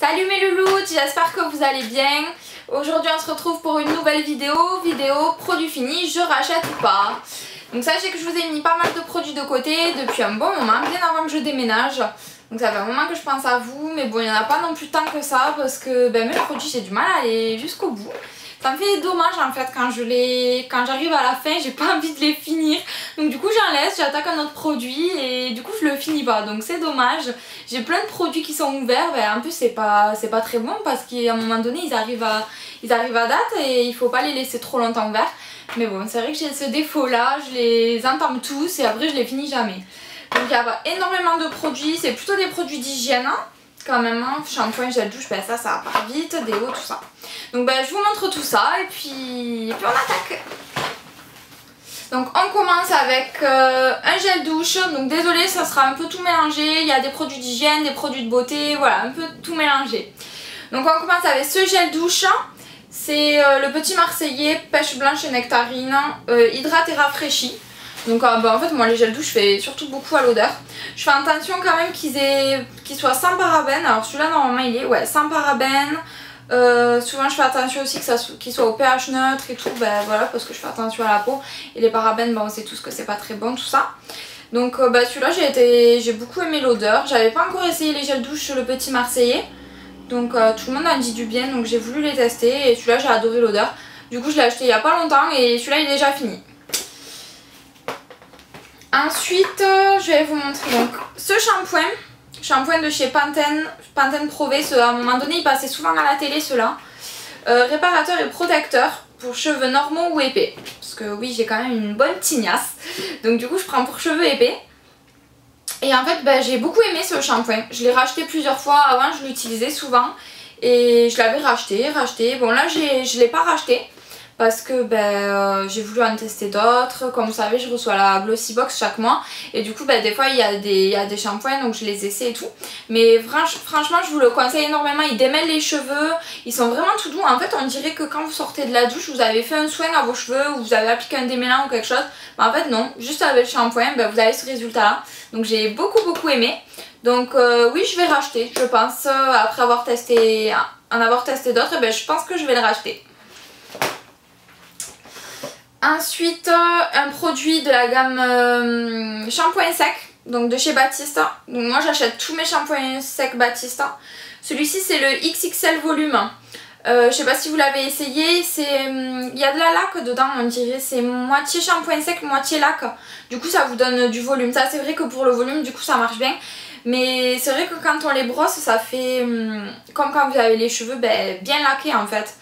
Salut mes louloutes, j'espère que vous allez bien. Aujourd'hui on se retrouve pour une nouvelle vidéo produit fini, je rachète ou pas. Donc sachez que je vous ai mis pas mal de produits de côté depuis un bon moment, bien avant que je déménage. Donc ça fait un moment que je pense à vous, mais bon il n'y en a pas non plus tant que ça parce que mes produits j'ai du mal à aller jusqu'au bout. Ça me fait dommage en fait quand j'arrive à la fin, j'ai pas envie de les finir. Donc du coup j'en laisse, j'attaque un autre produit et du coup je le finis pas. Donc c'est dommage. J'ai plein de produits qui sont ouverts, en plus c'est pas très bon parce qu'à un moment donné ils arrivent à date et il faut pas les laisser trop longtemps ouverts. Mais bon c'est vrai que j'ai ce défaut là, je les entame tous et après je les finis jamais. Donc il y a énormément de produits, c'est plutôt des produits d'hygiène. Quand même, hein. Shampoing, gel douche, ça part vite, déo, tout ça. Donc je vous montre tout ça et puis on attaque. Donc on commence avec un gel douche. Donc désolé, ça sera un peu tout mélangé. Il y a des produits d'hygiène, des produits de beauté, voilà, un peu tout mélangé. Donc on commence avec ce gel douche. C'est le Petit Marseillais, pêche blanche et nectarine, hydrate et rafraîchit. Donc en fait moi les gels douche je fais surtout beaucoup à l'odeur. Je fais attention quand même qu'ils soient sans parabènes. Alors celui-là normalement il est sans parabènes. Souvent je fais attention aussi qu'il soit au pH neutre et tout, voilà, parce que je fais attention à la peau. Et les parabènes on sait tous que c'est pas très bon tout ça. Donc celui-là j'ai beaucoup aimé l'odeur. J'avais pas encore essayé les gels douche le Petit Marseillais. Donc tout le monde en dit du bien, donc j'ai voulu les tester et celui-là j'ai adoré l'odeur. Du coup je l'ai acheté il y a pas longtemps et celui-là il est déjà fini. Ensuite, je vais vous montrer donc ce shampoing de chez Pantene Prové. À un moment donné, il passait souvent à la télé, ceux-là. Réparateur et protecteur pour cheveux normaux ou épais. Parce que oui, j'ai quand même une bonne tignasse. Donc du coup, je prends pour cheveux épais. Et en fait, j'ai beaucoup aimé ce shampoing. Je l'ai racheté plusieurs fois. Avant, je l'utilisais souvent. Et je l'avais racheté. Bon là, je ne l'ai pas racheté. Parce que j'ai voulu en tester d'autres. Comme vous savez, je reçois la Glossy Box chaque mois. Et du coup, des fois, il y a des shampoings, donc je les essaie et tout. Mais franchement, je vous le conseille énormément. Ils démêlent les cheveux. Ils sont vraiment tout doux. En fait, on dirait que quand vous sortez de la douche, vous avez fait un soin à vos cheveux ou vous avez appliqué un démêlant ou quelque chose. Mais en fait, non. Juste avec le shampoing, vous avez ce résultat-là. Donc, j'ai beaucoup aimé. Donc, oui, je vais racheter, je pense. Après en avoir testé d'autres, je pense que je vais le racheter. Ensuite, un produit de la gamme shampoing sec, donc de chez Baptiste. Donc moi j'achète tous mes shampoings secs Baptiste. Celui-ci c'est le XXL volume. Je sais pas si vous l'avez essayé, il y a de la laque dedans on dirait, c'est moitié shampoing sec, moitié laque. Du coup ça vous donne du volume. Ça c'est vrai que pour le volume du coup ça marche bien. Mais c'est vrai que quand on les brosse ça fait comme quand vous avez les cheveux bien laqués en fait.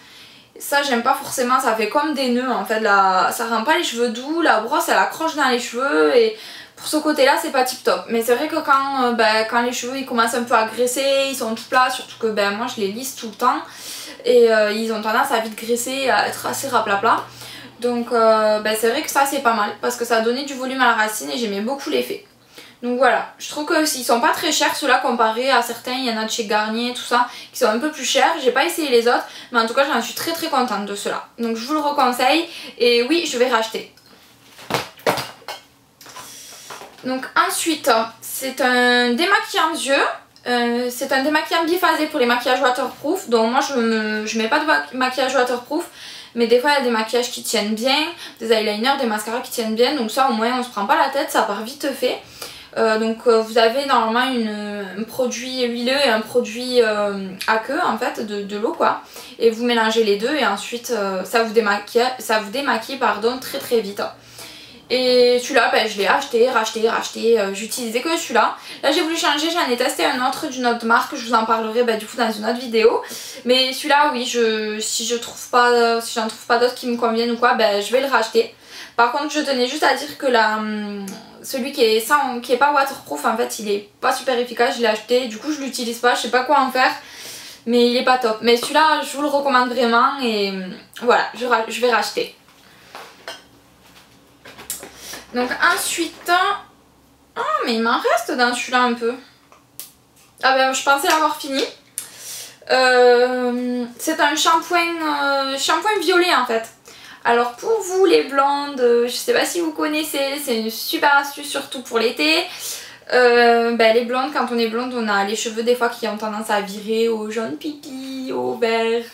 Ça j'aime pas forcément, ça fait comme des nœuds en fait, ça rend pas les cheveux doux, la brosse elle accroche dans les cheveux et pour ce côté là c'est pas tip top. Mais c'est vrai que quand les cheveux ils commencent un peu à graisser, ils sont tout plats, surtout que moi je les lisse tout le temps et ils ont tendance à vite graisser, à être assez raplapla. Donc c'est vrai que ça c'est pas mal parce que ça a donné du volume à la racine et j'aimais beaucoup l'effet. Donc voilà, je trouve qu'ils sont pas très chers ceux-là comparés à certains, il y en a de chez Garnier, tout ça, qui sont un peu plus chers. J'ai pas essayé les autres, mais en tout cas j'en suis très contente de ceux-là. Donc je vous le reconseille et oui, je vais racheter. Donc ensuite, c'est un démaquillant yeux. C'est un démaquillant biphasé pour les maquillages waterproof. Donc moi je mets pas de maquillage waterproof. Mais des fois il y a des maquillages qui tiennent bien, des eyeliners, des mascaras qui tiennent bien. Donc ça au moins on se prend pas la tête, ça part vite fait. Vous avez normalement un produit huileux et un produit à queue en fait, de l'eau quoi. Et vous mélangez les deux et ensuite ça vous démaquille très vite. Et celui-là je l'ai acheté, racheté, j'utilisais que celui-là. Là j'ai voulu changer, j'en ai testé un autre d'une autre marque, je vous en parlerai du coup dans une autre vidéo. Mais celui-là oui, si j'en trouve pas d'autres qui me conviennent ou quoi, je vais le racheter. Par contre je tenais juste à dire que celui qui est pas waterproof en fait il est pas super efficace, je l'ai acheté, du coup je l'utilise pas, je sais pas quoi en faire. Mais il est pas top. Mais celui-là je vous le recommande vraiment et voilà, je vais racheter. Donc ensuite, mais il m'en reste dans celui-là un peu. Je pensais l'avoir fini. C'est un shampoing violet en fait. Alors pour vous les blondes, je sais pas si vous connaissez, c'est une super astuce surtout pour l'été. Les blondes, quand on est blonde, on a les cheveux des fois qui ont tendance à virer au jaune pipi, au vert.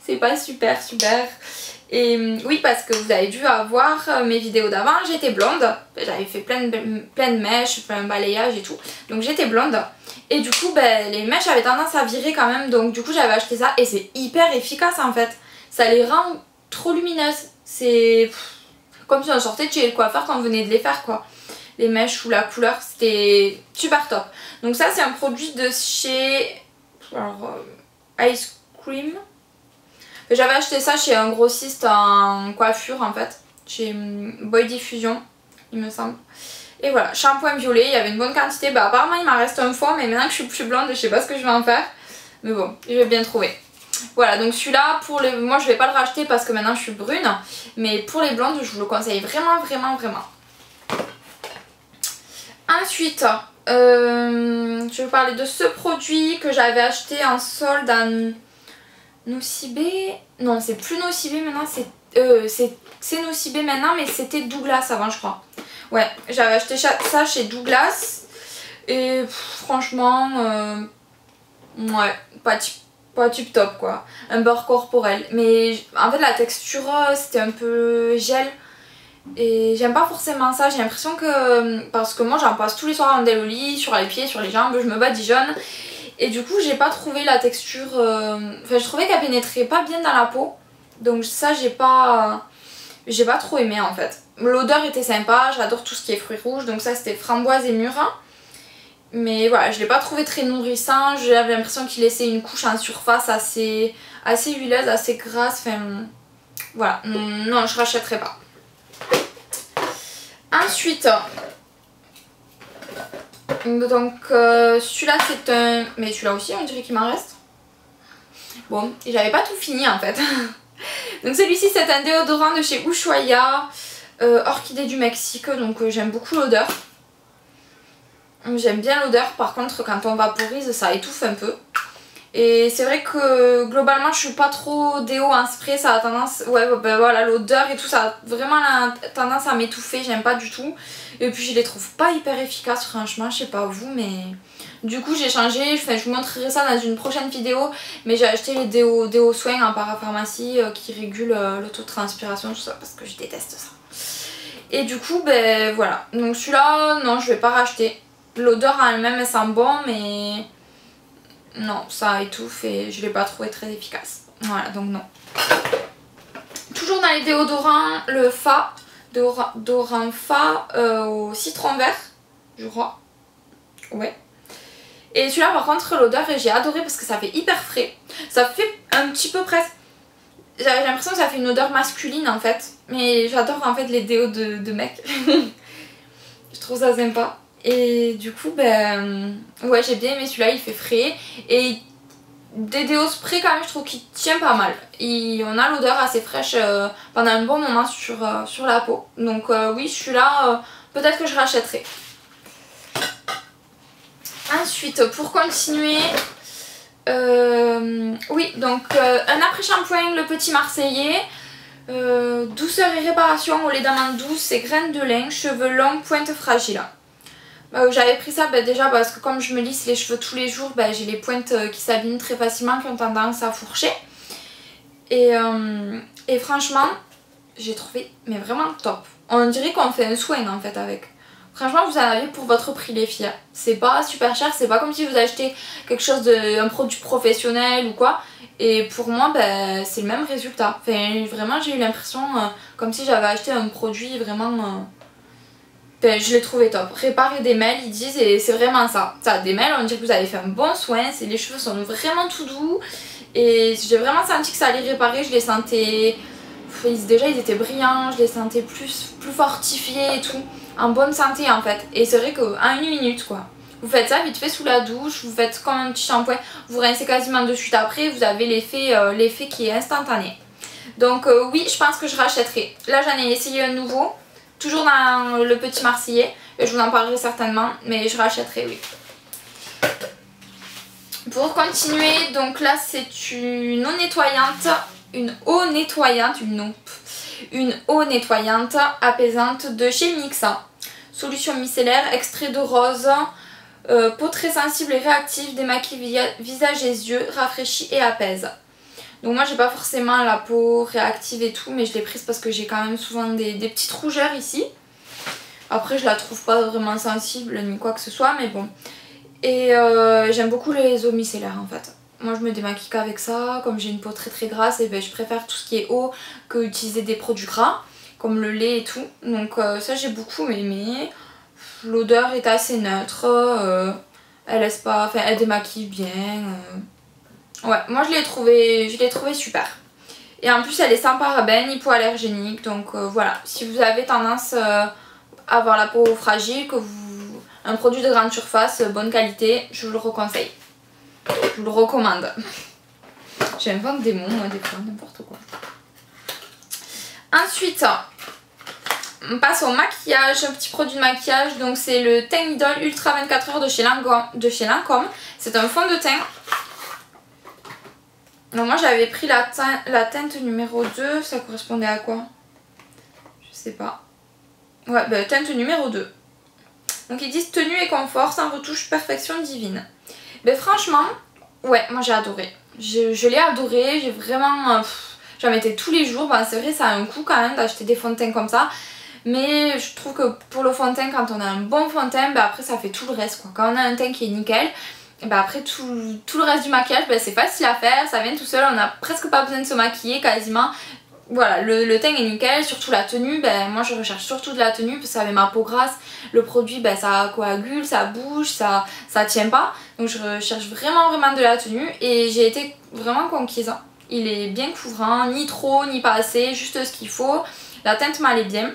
C'est pas super. Et oui, parce que vous avez dû avoir mes vidéos d'avant, j'étais blonde. J'avais fait plein de mèches, plein de balayage et tout. Donc j'étais blonde. Et du coup, les mèches avaient tendance à virer quand même. Donc du coup, j'avais acheté ça et c'est hyper efficace en fait. Ça les rend trop lumineuses. C'est comme si on sortait de chez le coiffeur quand on venait de les faire quoi. Les mèches ou la couleur, c'était super top. Donc ça, c'est un produit de chez Ice Cream. J'avais acheté ça chez un grossiste en coiffure en fait, chez Boy Diffusion il me semble. Et voilà, shampoing violet, il y avait une bonne quantité. Apparemment il m'en reste un fond, mais maintenant que je suis plus blonde, je sais pas ce que je vais en faire. Mais bon, je vais bien trouver. Voilà, donc celui-là, moi je vais pas le racheter parce que maintenant je suis brune. Mais pour les blondes, je vous le conseille vraiment. Ensuite, je vais vous parler de ce produit que j'avais acheté en solde en Nocibé. Non, c'est plus Nocibé maintenant, c'est Nocibé maintenant, mais c'était Douglas avant, je crois. Ouais, j'avais acheté ça chez Douglas. Et franchement, ouais, pas tip top quoi. Un beurre corporel. Mais en fait, la texture, c'était un peu gel. Et j'aime pas forcément ça, j'ai l'impression que... Parce que moi j'en passe tous les soirs en délit, sur les pieds, sur les jambes, je me badigeonne. Et du coup j'ai pas trouvé la texture... Enfin je trouvais qu'elle pénétrait pas bien dans la peau. Donc ça j'ai pas trop aimé en fait. L'odeur était sympa, j'adore tout ce qui est fruits rouges, donc ça c'était framboise et mûre. Mais voilà, je l'ai pas trouvé très nourrissant, j'avais l'impression qu'il laissait une couche en surface assez huileuse, assez grasse, enfin... Voilà, non je rachèterai pas. Ensuite, donc celui-là c'est un... Mais celui-là aussi on dirait qu'il m'en reste. Bon, j'avais pas tout fini en fait. Donc celui-ci c'est un déodorant de chez Ushuaïa, Orchidée du Mexique, donc j'aime beaucoup l'odeur. J'aime bien l'odeur, par contre quand on vaporise ça étouffe un peu. Et c'est vrai que globalement je suis pas trop déo en spray, ça a tendance, ouais voilà l'odeur et tout, ça a vraiment tendance à m'étouffer, j'aime pas du tout. Et puis je les trouve pas hyper efficaces franchement, je sais pas vous, mais du coup j'ai changé, je vous montrerai ça dans une prochaine vidéo. Mais j'ai acheté les déo soins en parapharmacie qui régulent le taux de transpiration, tout ça, parce que je déteste ça. Et du coup voilà, donc celui-là non je vais pas racheter. L'odeur en elle-même elle sent bon mais... Non, ça étouffe et je l'ai pas trouvé très efficace. Voilà, donc non. Toujours dans les déodorants, le Fa, déodorant Fa au citron vert, je crois. Ouais. Et celui-là par contre l'odeur j'ai adoré parce que ça fait hyper frais. Ça fait un petit peu presque... J'ai l'impression que ça fait une odeur masculine en fait. Mais j'adore en fait les déos de mecs. Je trouve ça sympa. Et du coup, ouais, j'ai bien aimé celui-là, il fait frais. Et des déos spray, quand même, je trouve qu'il tient pas mal. On a l'odeur assez fraîche pendant un bon moment sur la peau. Donc, oui, celui-là, peut-être que je rachèterai. Ensuite, pour continuer, oui, donc un après-shampoing, le Petit Marseillais. Douceur et réparation au lait d'amande douce et graines de lin, cheveux longs, pointe fragile. J'avais pris ça déjà parce que comme je me lisse les cheveux tous les jours, j'ai les pointes qui s'abîment très facilement, qui ont tendance à fourcher. Et franchement, j'ai trouvé mais vraiment top. On dirait qu'on fait un soin en fait avec. Franchement vous en avez pour votre prix les filles. C'est pas super cher, c'est pas comme si vous achetez quelque chose un produit professionnel ou quoi. Et pour moi c'est le même résultat. Enfin, vraiment j'ai eu l'impression comme si j'avais acheté un produit vraiment... je l'ai trouvé top. Réparer des mêles, ils disent, et c'est vraiment ça. Ça, des mêles, on dirait que vous avez fait un bon soin. Les cheveux sont vraiment tout doux. Et j'ai vraiment senti que ça allait réparer. Je les sentais... Déjà, ils étaient brillants. Je les sentais plus fortifiés et tout. En bonne santé, en fait. Et c'est vrai qu'en une minute, quoi. Vous faites ça vite fait sous la douche. Vous faites comme un petit shampoing. Vous rincez quasiment de suite après. Vous avez l'effet qui est instantané. Donc, oui, je pense que je rachèterai. Là, j'en ai essayé un nouveau. Toujours dans le Petit Marseillais, je vous en parlerai certainement, mais je rachèterai, oui. Pour continuer, donc là c'est une eau nettoyante, une eau nettoyante apaisante de chez Mixa. Solution micellaire, extrait de rose, Peau très sensible et réactive, démaquille visage et yeux, rafraîchit et apaise. Donc moi j'ai pas forcément la peau réactive et tout, mais je l'ai prise parce que j'ai quand même souvent des petites rougeurs ici. Après je la trouve pas vraiment sensible ni quoi que ce soit, mais bon. Et j'aime beaucoup les eaux micellaires en fait. Moi je me démaquille qu'avec ça, comme j'ai une peau très grasse, et ben je préfère tout ce qui est eau que utiliser des produits gras, comme le lait et tout. Donc ça j'ai beaucoup aimé. L'odeur est assez neutre, elle laisse pas, enfin elle démaquille bien. Ouais, moi je l'ai trouvé super. Et en plus elle est sans parabènes, hypoallergénique, donc voilà. Si vous avez tendance à avoir la peau fragile, un produit de grande surface, bonne qualité, je vous le reconseille. Je vous le recommande. J'invente des mots, moi, des fois, n'importe quoi. Ensuite, on passe au maquillage, un petit produit de maquillage. Donc c'est le teint Idol Ultra 24 heures de chez Lancôme. C'est un fond de teint. Donc moi j'avais pris la teinte numéro 2, ça correspondait à quoi? Je sais pas. Ouais, bah, teinte numéro 2. Donc ils disent tenue et confort, sans retouche, perfection divine. Mais franchement, ouais, moi j'ai adoré. Je l'ai adoré, j'ai vraiment... j'en mettais tous les jours. Bon, c'est vrai, ça a un coût quand même d'acheter des fonds de teint comme ça. Mais je trouve que pour le fond de teint, quand on a un bon fond de teint, bah, après ça fait tout le reste, quoi. Quand on a un teint qui est nickel, bah, après tout le reste du maquillage, bah, c'est facile à faire, ça vient tout seul, on n'a presque pas besoin de se maquiller quasiment. Voilà, le teint est nickel, surtout la tenue, ben, moi je recherche surtout de la tenue parce qu'avec ma peau grasse, le produit ben, ça coagule, ça bouge, ça tient pas. Donc je recherche vraiment de la tenue et j'ai été vraiment conquise. Il est bien couvrant, ni trop ni pas assez, juste ce qu'il faut. La teinte m'allait bien.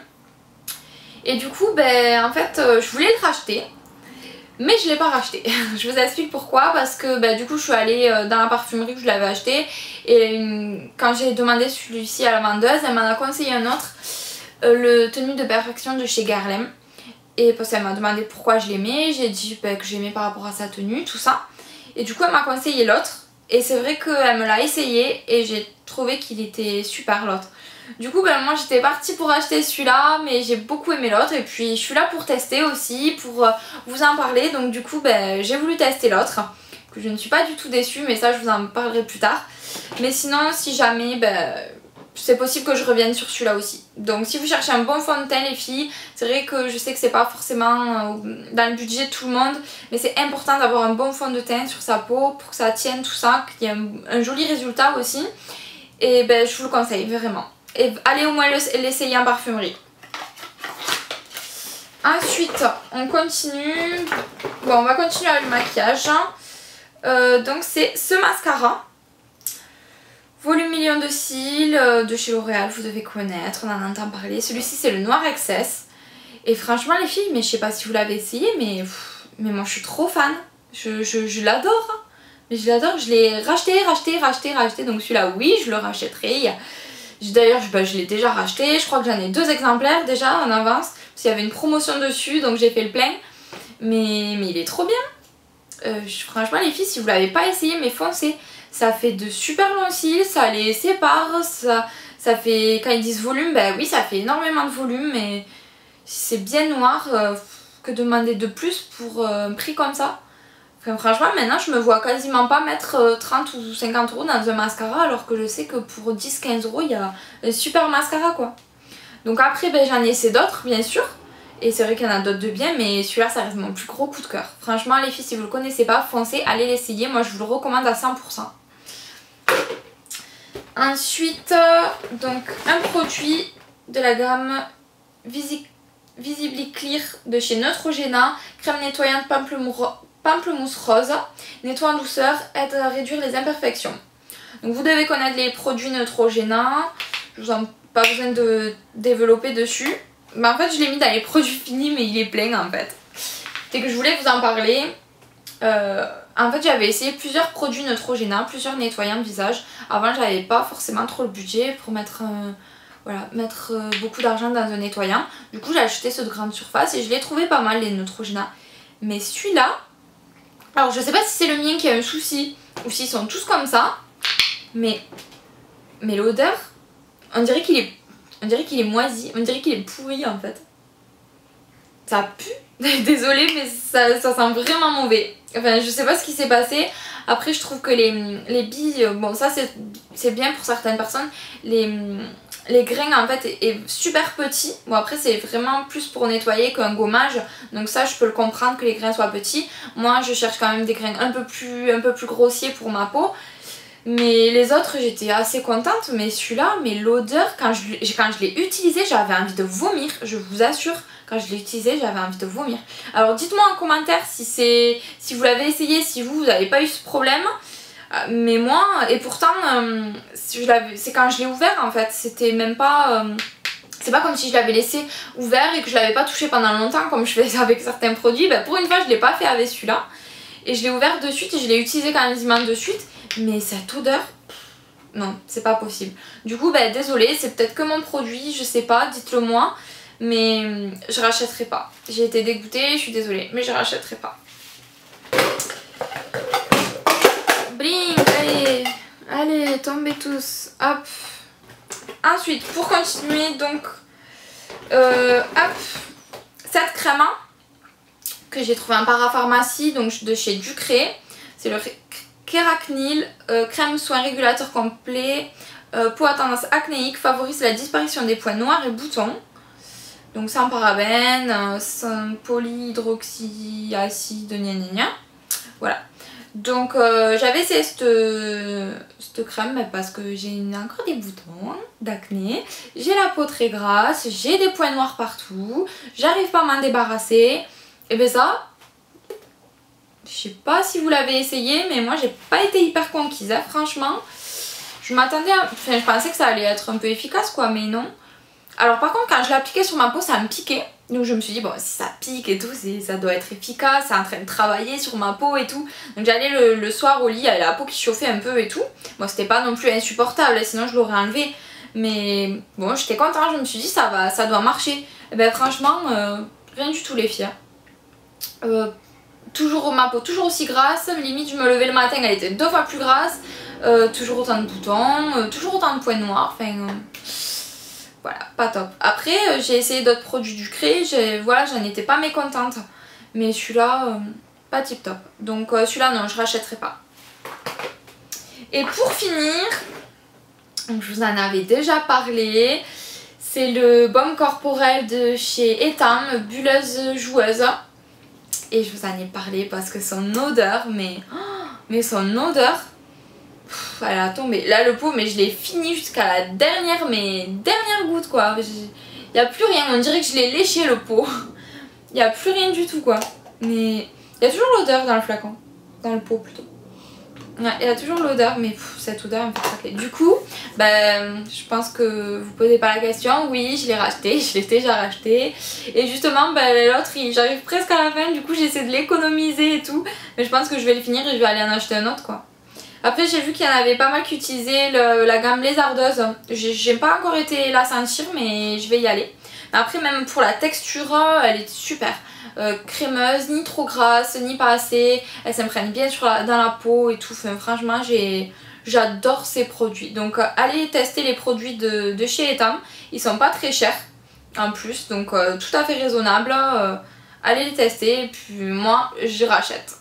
Et du coup, ben, en fait, je voulais le racheter. Mais je ne l'ai pas racheté. Je vous explique pourquoi. Parce que bah, du coup je suis allée dans la parfumerie que je l'avais acheté. Et quand j'ai demandé celui-ci à la vendeuse, elle m'en a conseillé un autre. Le tenue de perfection de chez Guerlain. Et parce qu'elle m'a demandé pourquoi je l'aimais. J'ai dit bah, que j'aimais par rapport à sa tenue, tout ça. Et du coup elle m'a conseillé l'autre. Et c'est vrai qu'elle me l'a essayé. Et j'ai trouvé qu'il était super l'autre. Du coup ben, moi j'étais partie pour acheter celui-là, mais j'ai beaucoup aimé l'autre et puis je suis là pour tester aussi, pour vous en parler. Donc du coup ben, j'ai voulu tester l'autre, que je ne suis pas du tout déçue, mais ça je vous en parlerai plus tard. Mais sinon si jamais, ben, c'est possible que je revienne sur celui-là aussi. Donc si vous cherchez un bon fond de teint les filles, c'est vrai que je sais que c'est pas forcément dans le budget de tout le monde, mais c'est important d'avoir un bon fond de teint sur sa peau pour que ça tienne tout ça, qu'il y ait un joli résultat aussi. Et ben, je vous le conseille vraiment. Et allez au moins l'essayer en parfumerie. Ensuite, on continue. Bon, on va continuer avec le maquillage. Donc c'est ce mascara. Volume million de cils de chez L'Oréal, vous devez connaître, on en entend parler. Celui-ci c'est le Noir Excess. Et franchement les filles, mais je sais pas si vous l'avez essayé, mais moi je suis trop fan. Je l'adore. Mais je l'adore, je l'ai racheté. Donc celui-là oui, je le rachèterai. D'ailleurs je l'ai déjà racheté, je crois que j'en ai 2 exemplaires déjà en avance. Parce qu'il y avait une promotion dessus, donc j'ai fait le plein. Mais il est trop bien. Franchement les filles, si vous l'avez pas essayé, mais foncez. Ça fait de super longs cils, ça les sépare, ça fait, quand ils disent volume, ben oui ça fait énormément de volume, mais si c'est bien noir, que demander de plus pour un prix comme ça. Enfin, franchement maintenant je me vois quasiment pas mettre 30 ou 50 € dans un mascara, alors que je sais que pour 10-15 € il y a un super mascara quoi. Donc après ben, j'en ai essayé d'autres bien sûr. Et c'est vrai qu'il y en a d'autres de bien, mais celui-là ça reste mon plus gros coup de cœur. Franchement les filles, si vous le connaissez pas, foncez, allez l'essayer, moi je vous le recommande à 100%. Ensuite, donc un produit de la gamme Visibly Clear de chez Neutrogena, crème nettoyante pamplemousse rose, nettoie en douceur, aide à réduire les imperfections. Donc vous devez connaître les produits Neutrogena, je vous en pas besoin de développer dessus. Bah, en fait je l'ai mis dans les produits finis, mais il est plein en fait. C'est que je voulais vous en parler. En fait j'avais essayé plusieurs produits Neutrogena, plusieurs nettoyants de visage. Avant j'avais pas forcément trop le budget pour mettre, beaucoup d'argent dans un nettoyant. Du coup j'ai acheté ceux de grande surface et je l'ai trouvé pas mal les Neutrogena. Mais celui-là, alors je sais pas si c'est le mien qui a un souci ou s'ils sont tous comme ça. Mais l'odeur, on dirait qu'il est moisi, on dirait qu'il est pourri en fait. ça pue. Désolée mais ça sent vraiment mauvais. Enfin je sais pas ce qui s'est passé. Après je trouve que les billes, bon ça c'est bien pour certaines personnes. Les grains en fait est super petit. Bon après c'est vraiment plus pour nettoyer qu'un gommage. Donc ça je peux le comprendre que les grains soient petits. Moi je cherche quand même des grains un peu plus grossiers pour ma peau. Mais les autres j'étais assez contente, mais celui-là, mais l'odeur, quand je l'ai utilisé, j'avais envie de vomir, je vous assure, quand je l'ai utilisé, j'avais envie de vomir. Alors dites-moi en commentaire si vous l'avez essayé, si vous n'avez pas eu ce problème, mais moi, et pourtant, c'est quand je l'ai ouvert en fait, c'était même pas... c'est pas comme si je l'avais laissé ouvert et que je l'avais pas touché pendant longtemps comme je fais avec certains produits. Pour une fois je l'ai pas fait avec celui-là. Et je l'ai ouvert de suite et je l'ai utilisé quasiment de suite. Mais cette odeur, non, c'est pas possible. Du coup, désolée, c'est peut-être que mon produit, je sais pas, dites-le moi. Mais je rachèterai pas. J'ai été dégoûtée, je suis désolée, mais je rachèterai pas. Bling, allez, tombez tous. Hop. Ensuite, pour continuer, donc, hop, cette crème que j'ai trouvé en parapharmacie, donc de chez Ducré. C'est le Keragnil, crème soin régulateur complet, peau à tendance acnéique, favorise la disparition des points noirs et boutons. Donc sans parabènes, sans polyhydroxyacide, gna gna gna. Voilà. Donc j'avais essayé cette crème parce que j'ai encore des boutons d'acné. J'ai la peau très grasse, j'ai des points noirs partout, j'arrive pas à m'en débarrasser. Et bien ça, je sais pas si vous l'avez essayé, mais moi j'ai pas été hyper conquise, hein, franchement. Je m'attendais à... Enfin, je pensais que ça allait être un peu efficace quoi, mais non. Alors par contre quand je l'appliquais sur ma peau ça me piquait. Donc je me suis dit bon si ça pique et tout ça doit être efficace, c'est en train de travailler sur ma peau et tout. Donc j'allais le soir au lit avec la peau qui chauffait un peu et tout. Bon c'était pas non plus insupportable sinon je l'aurais enlevé. Mais bon j'étais contente, je me suis dit ça doit marcher. Et franchement rien du tout les filles. Toujours ma peau toujours aussi grasse, limite je me levais le matin elle était 2 fois plus grasse. Toujours autant de boutons, toujours autant de points noirs, enfin... voilà, pas top. Après, j'ai essayé d'autres produits Ducré, voilà, j'en étais pas mécontente. Mais celui-là, pas tip top. Donc celui-là, non, je rachèterai pas. Et pour finir, donc je vous en avais déjà parlé, c'est le baume corporel de chez Etam, bulleuse joueuse. Et je vous en ai parlé parce que son odeur, mais son odeur... elle a tombé. Là le pot mais je l'ai fini jusqu'à la dernière goutte quoi. Il n'y a plus rien, on dirait que je l'ai léché le pot. Il n'y a plus rien du tout quoi. Mais il y a toujours l'odeur dans le flacon. Dans le pot plutôt. Ouais, il y a toujours l'odeur mais cette odeur me fait craquer. Du coup, je pense que vous posez pas la question. Oui, je l'ai racheté, je l'ai déjà racheté. Et justement, l'autre, j'arrive presque à la fin. Du coup, j'essaie de l'économiser et tout. Mais je pense que je vais le finir et je vais aller en acheter un autre quoi. Après j'ai vu qu'il y en avait pas mal qui utilisaient la gamme lézardeuse. J'ai pas encore été la sentir mais je vais y aller. Après même pour la texture elle est super. Crémeuse, ni trop grasse, ni pas assez. Elle s'imprègne bien dans la peau et tout. Enfin, franchement j'adore ces produits. Donc allez tester les produits de chez Etam. Ils sont pas très chers en plus. Donc tout à fait raisonnable. Allez les tester et puis moi je rachète.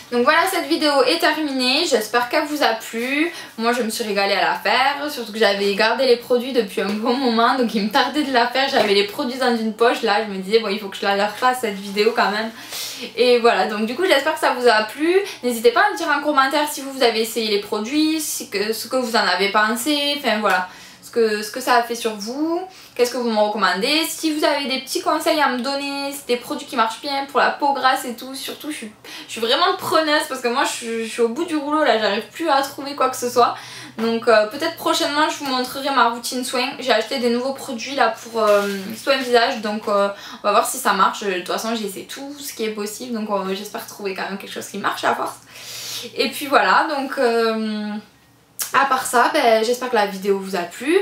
Donc voilà, cette vidéo est terminée, j'espère qu'elle vous a plu. Moi je me suis régalée à la faire, surtout que j'avais gardé les produits depuis un bon moment, donc il me tardait de la faire. J'avais les produits dans une poche, là je me disais bon il faut que je la refasse cette vidéo quand même. Et voilà, donc du coup j'espère que ça vous a plu. N'hésitez pas à me dire en commentaire si vous avez essayé les produits, ce que vous en avez pensé, enfin voilà. Ce que ça a fait sur vous, qu'est-ce que vous me recommandez, si vous avez des petits conseils à me donner, des produits qui marchent bien pour la peau grasse et tout, surtout je suis vraiment preneuse parce que moi je suis au bout du rouleau là, j'arrive plus à trouver quoi que ce soit. Donc peut-être prochainement je vous montrerai ma routine soin. J'ai acheté des nouveaux produits là pour soin visage, donc on va voir si ça marche. De toute façon j'ai essayé tout ce qui est possible, donc j'espère trouver quand même quelque chose qui marche à force. Et puis voilà, donc... à part ça, j'espère que la vidéo vous a plu.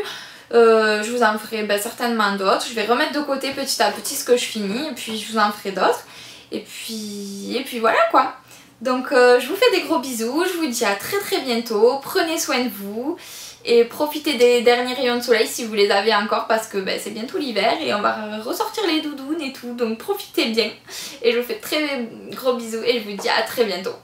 Je vous en ferai certainement d'autres. Je vais remettre de côté petit à petit ce que je finis et puis je vous en ferai d'autres. Et puis voilà quoi. Donc je vous fais des gros bisous. Je vous dis à très bientôt. Prenez soin de vous. et profitez des derniers rayons de soleil si vous les avez encore parce que c'est bientôt l'hiver et on va ressortir les doudounes et tout, donc profitez bien et je vous fais très gros bisous et je vous dis à très bientôt.